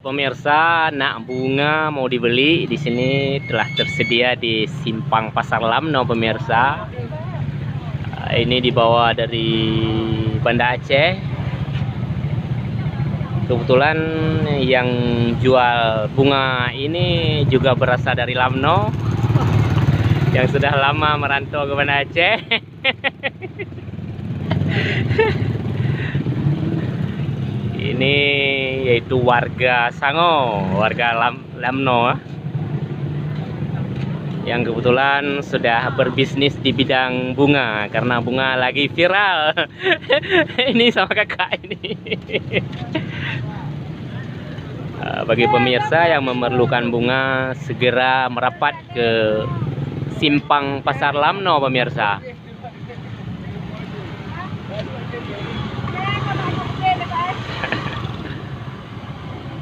Pemirsa, nak bunga mau dibeli di sini telah tersedia di Simpang Pasar Lamno, pemirsa. Ini dibawa dari Banda Aceh. Kebetulan yang jual bunga ini juga berasal dari Lamno, yang sudah lama merantau ke Banda Aceh. Ini yaitu warga Sango, warga Lamno, yang kebetulan sudah berbisnis di bidang bunga karena bunga lagi viral. Ini sama kakak ini. Bagi pemirsa yang memerlukan bunga, segera merapat ke Simpang Pasar Lamno, pemirsa.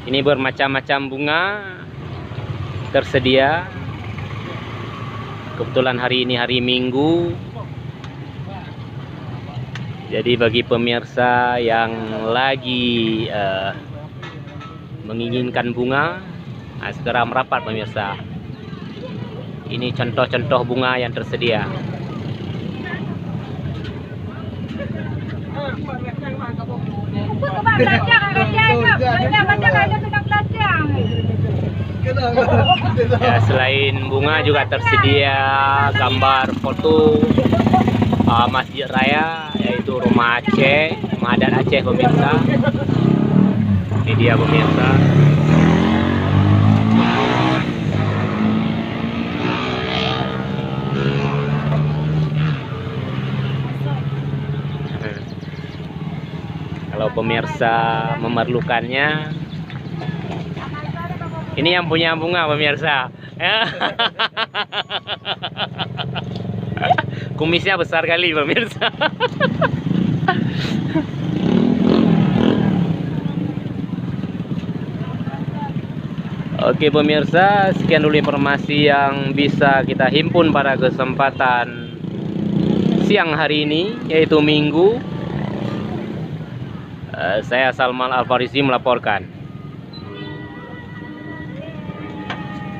Ini bermacam-macam bunga tersedia. Kebetulan hari ini hari Minggu. Jadi bagi pemirsa yang lagi menginginkan bunga, segera merapat, pemirsa. Ini contoh-contoh bunga yang tersedia. Ya, selain bunga juga tersedia gambar foto Masjid Raya, yaitu Rumah Aceh, Rumah Adat Aceh, pemirsa. Ini dia, pemirsa. Kalau pemirsa memerlukannya, ini yang punya bunga, pemirsa. Kumisnya besar kali, pemirsa. Oke, pemirsa, sekian dulu informasi yang bisa kita himpun pada kesempatan siang hari ini, yaitu Minggu. Saya Salman Al-Farisi melaporkan.